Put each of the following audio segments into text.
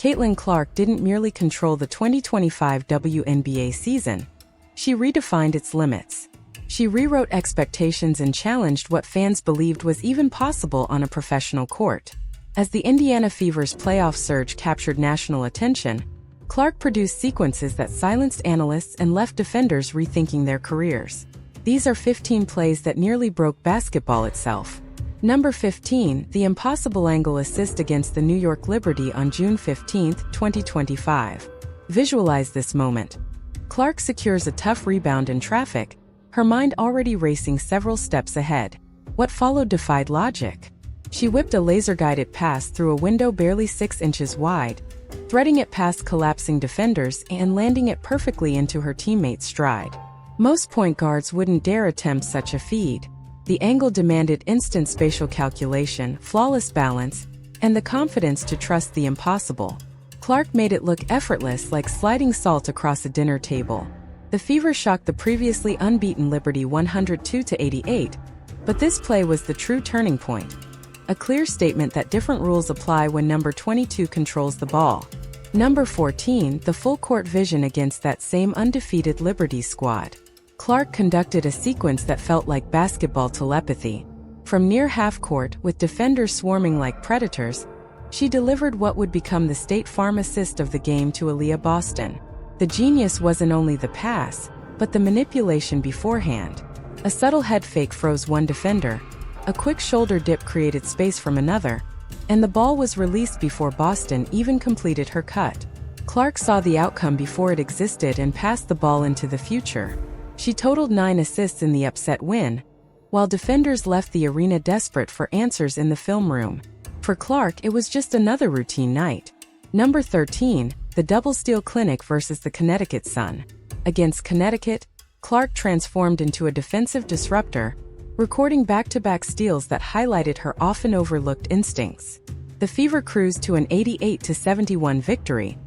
Caitlin Clark didn't merely control the 2025 WNBA season. She redefined its limits. She rewrote expectations and challenged what fans believed was even possible on a professional court. As the Indiana Fever's playoff surge captured national attention, Clark produced sequences that silenced analysts and left defenders rethinking their careers. These are 15 plays that nearly broke basketball itself. Number 15, the impossible angle assist against the New York Liberty on June 15, 2025. Visualize this moment. Clark secures a tough rebound in traffic, her mind already racing several steps ahead. What followed defied logic. She whipped a laser-guided pass through a window barely 6 inches wide, threading it past collapsing defenders and landing it perfectly into her teammate's stride. Most point guards wouldn't dare attempt such a feat. The angle demanded instant spatial calculation, flawless balance, and the confidence to trust the impossible. Clark made it look effortless, like sliding salt across a dinner table. The Fever shocked the previously unbeaten Liberty 102-88, but this play was the true turning point. A clear statement that different rules apply when number 22 controls the ball. Number 14, the full-court vision against that same undefeated Liberty squad. Clark conducted a sequence that felt like basketball telepathy. From near half-court, with defenders swarming like predators, she delivered what would become the State Farm assist of the game to Aaliyah Boston. The genius wasn't only the pass, but the manipulation beforehand. A subtle head fake froze one defender, a quick shoulder dip created space from another, and the ball was released before Boston even completed her cut. Clark saw the outcome before it existed and passed the ball into the future. She totaled 9 assists in the upset win, while defenders left the arena desperate for answers in the film room. For Clark, it was just another routine night. Number 13, the double steal clinic versus the Connecticut Sun. Against Connecticut, Clark transformed into a defensive disruptor, recording back-to-back steals that highlighted her often overlooked instincts. The Fever cruised to an 88-71 victory,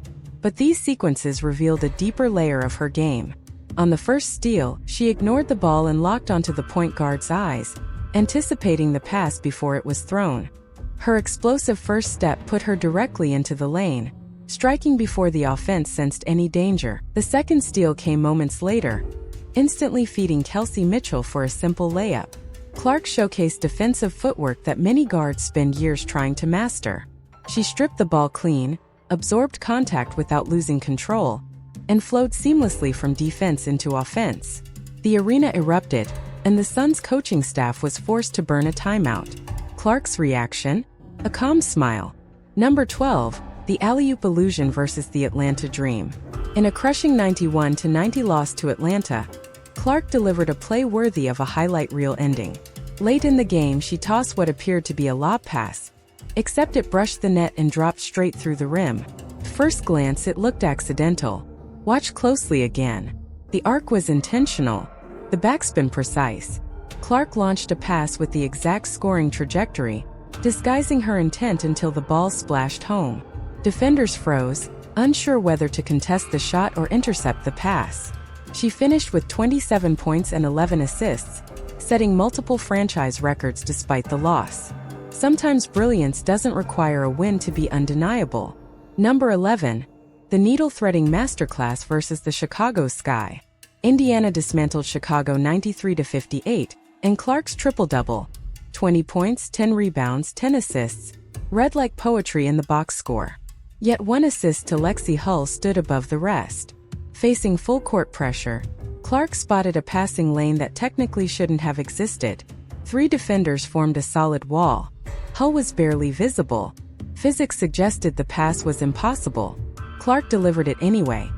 but these sequences revealed a deeper layer of her game. On the first steal, she ignored the ball and locked onto the point guard's eyes, anticipating the pass before it was thrown. Her explosive first step put her directly into the lane, striking before the offense sensed any danger. The second steal came moments later, instantly feeding Kelsey Mitchell for a simple layup. Clark showcased defensive footwork that many guards spend years trying to master. She stripped the ball clean, absorbed contact without losing control, and flowed seamlessly from defense into offense. The arena erupted, and the Suns' coaching staff was forced to burn a timeout. Clark's reaction? A calm smile. Number 12, the alley-oop illusion versus the Atlanta Dream. In a crushing 91-90 loss to Atlanta, Clark delivered a play worthy of a highlight reel ending. Late in the game, she tossed what appeared to be a lob pass, except it brushed the net and dropped straight through the rim. At first glance, it looked accidental. Watch closely again. The arc was intentional, the backspin precise. Clark launched a pass with the exact scoring trajectory, disguising her intent until the ball splashed home. Defenders froze, unsure whether to contest the shot or intercept the pass. She finished with 27 points and 11 assists, setting multiple franchise records despite the loss. Sometimes brilliance doesn't require a win to be undeniable. Number 11, the needle-threading masterclass versus the Chicago Sky. Indiana dismantled Chicago 93-58, and Clark's triple-double, 20 points, 10 rebounds, 10 assists, read like poetry in the box score. Yet one assist to Lexi Hull stood above the rest. Facing full-court pressure, Clark spotted a passing lane that technically shouldn't have existed. 3 defenders formed a solid wall. Hull was barely visible. Physics suggested the pass was impossible. Clark delivered it anyway.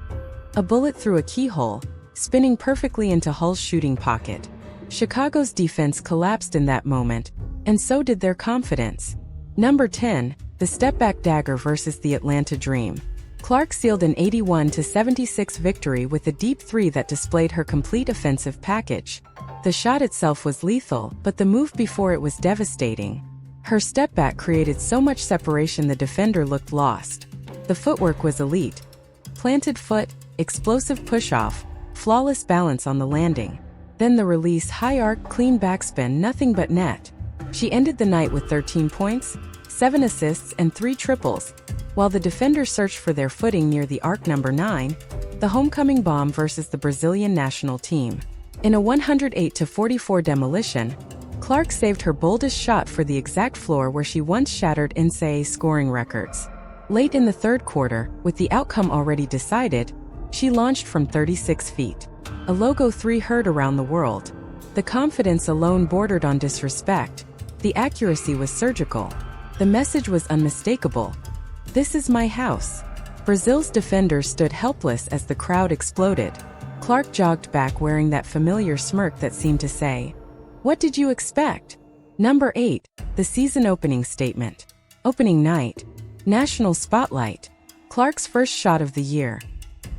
A bullet through a keyhole, spinning perfectly into Hull's shooting pocket. Chicago's defense collapsed in that moment, and so did their confidence. Number 10, the step-back dagger versus the Atlanta Dream. Clark sealed an 81-76 victory with a deep three that displayed her complete offensive package. The shot itself was lethal, but the move before it was devastating. Her step-back created so much separation the defender looked lost. The footwork was elite. Planted foot, explosive push-off, flawless balance on the landing. Then the release, high arc, clean backspin, nothing but net. She ended the night with 13 points, 7 assists, and 3 triples, While the defenders searched for their footing near the arc number 9, the homecoming bomb versus the Brazilian national team. In a 108-44 demolition, Clark saved her boldest shot for the exact floor where she once shattered NCAA scoring records. Late in the third quarter, with the outcome already decided, she launched from 36 feet. A logo 3 heard around the world. The confidence alone bordered on disrespect. The accuracy was surgical. The message was unmistakable. "This is my house." Brazil's defenders stood helpless as the crowd exploded. Clark jogged back wearing that familiar smirk that seemed to say, "What did you expect?" Number 8. The season opening statement. Opening night. National spotlight. Clark's first shot of the year.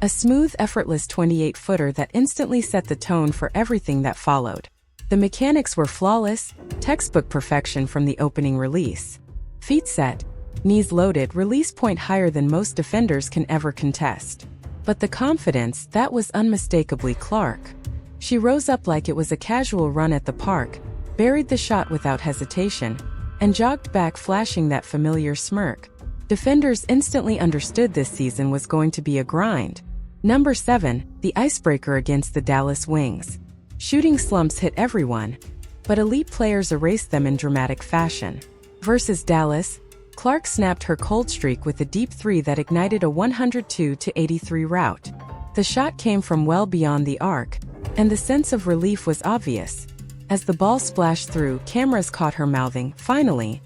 A smooth, effortless 28-footer that instantly set the tone for everything that followed. The mechanics were flawless, textbook perfection from the opening release. Feet set, knees loaded, release point higher than most defenders can ever contest. But the confidence, that was unmistakably Clark. She rose up like it was a casual run at the park, buried the shot without hesitation, and jogged back flashing that familiar smirk. Defenders instantly understood this season was going to be a grind. Number 7. The icebreaker against the Dallas Wings. Shooting slumps hit everyone, but elite players erased them in dramatic fashion. Versus Dallas, Clark snapped her cold streak with a deep 3 that ignited a 102-83 rout. The shot came from well beyond the arc, and the sense of relief was obvious. As the ball splashed through, cameras caught her mouthing, "Finally,"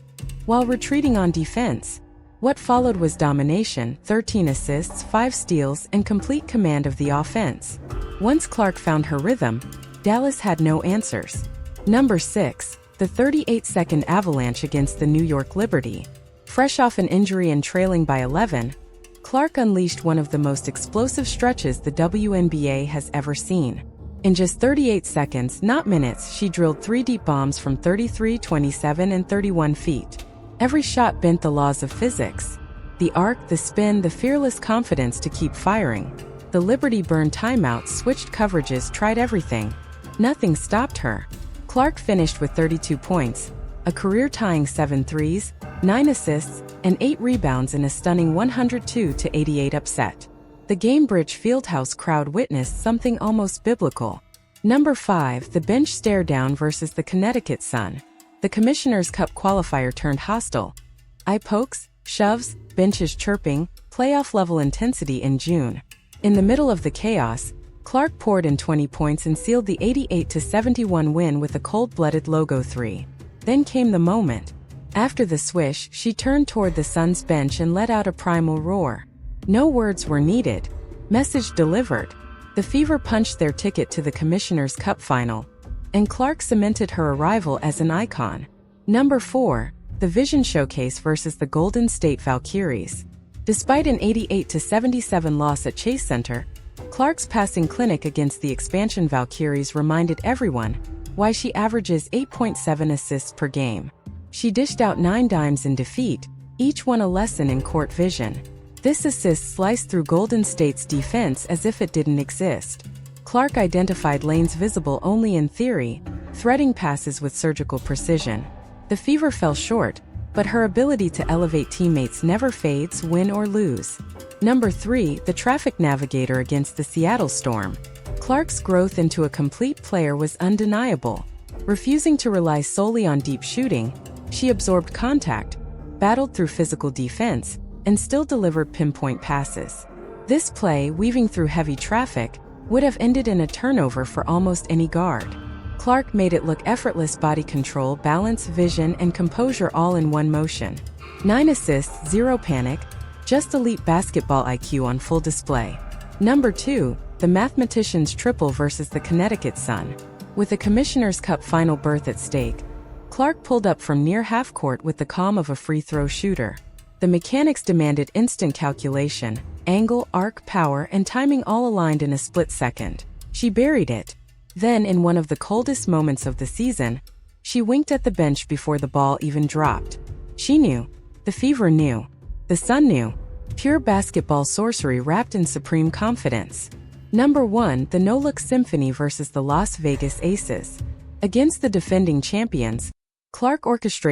while retreating on defense. What followed was domination, 13 assists, 5 steals, and complete command of the offense. Once Clark found her rhythm, Dallas had no answers. Number 6. The 38-second avalanche against the New York Liberty. Fresh off an injury and trailing by 11, Clark unleashed one of the most explosive stretches the WNBA has ever seen. In just 38 seconds, not minutes, she drilled 3 deep bombs from 33, 27, and 31 feet. Every shot bent the laws of physics. The arc, the spin, the fearless confidence to keep firing. The Liberty burned timeouts, switched coverages, tried everything. Nothing stopped her. Clark finished with 32 points, a career-tying 7 threes, 9 assists, and 8 rebounds in a stunning 102-88 upset. The Gainbridge Fieldhouse crowd witnessed something almost biblical. Number 5. The bench stare-down versus the Connecticut Sun. The Commissioner's Cup qualifier turned hostile. Eye pokes, shoves, benches chirping, playoff-level intensity in June. In the middle of the chaos, Clark poured in 20 points and sealed the 88-71 win with a cold-blooded logo 3. Then came the moment. After the swish, she turned toward the Suns bench and let out a primal roar. No words were needed. Message delivered. The Fever punched their ticket to the Commissioner's Cup final, and Clark cemented her arrival as an icon. Number 4. The Vision Showcase versus the Golden State Valkyries. Despite an 88-77 loss at Chase Center, Clark's passing clinic against the expansion Valkyries reminded everyone why she averages 8.7 assists per game. She dished out 9 dimes in defeat, each one a lesson in court vision. This assist sliced through Golden State's defense as if it didn't exist. Clark identified lanes visible only in theory, threading passes with surgical precision. The Fever fell short, but her ability to elevate teammates never fades, win or lose. Number 3. The traffic navigator against the Seattle Storm. Clark's growth into a complete player was undeniable. Refusing to rely solely on deep shooting, she absorbed contact, battled through physical defense, and still delivered pinpoint passes. This play, weaving through heavy traffic, would have ended in a turnover for almost any guard. Clark made it look effortless: body control, balance, vision, and composure all in one motion. 9 assists, 0 panic, just elite basketball IQ on full display. Number 2. The Mathematician's Triple versus the Connecticut Sun. With the Commissioner's Cup final berth at stake, Clark pulled up from near half-court with the calm of a free throw shooter. The mechanics demanded instant calculation, angle, arc, power, and timing all aligned in a split second. She buried it. Then, in one of the coldest moments of the season, she winked at the bench before the ball even dropped. She knew. The Fever knew. The Sun knew. Pure basketball sorcery wrapped in supreme confidence. Number 1. The No-Look Symphony versus the Las Vegas Aces. Against the defending champions, Clark orchestrated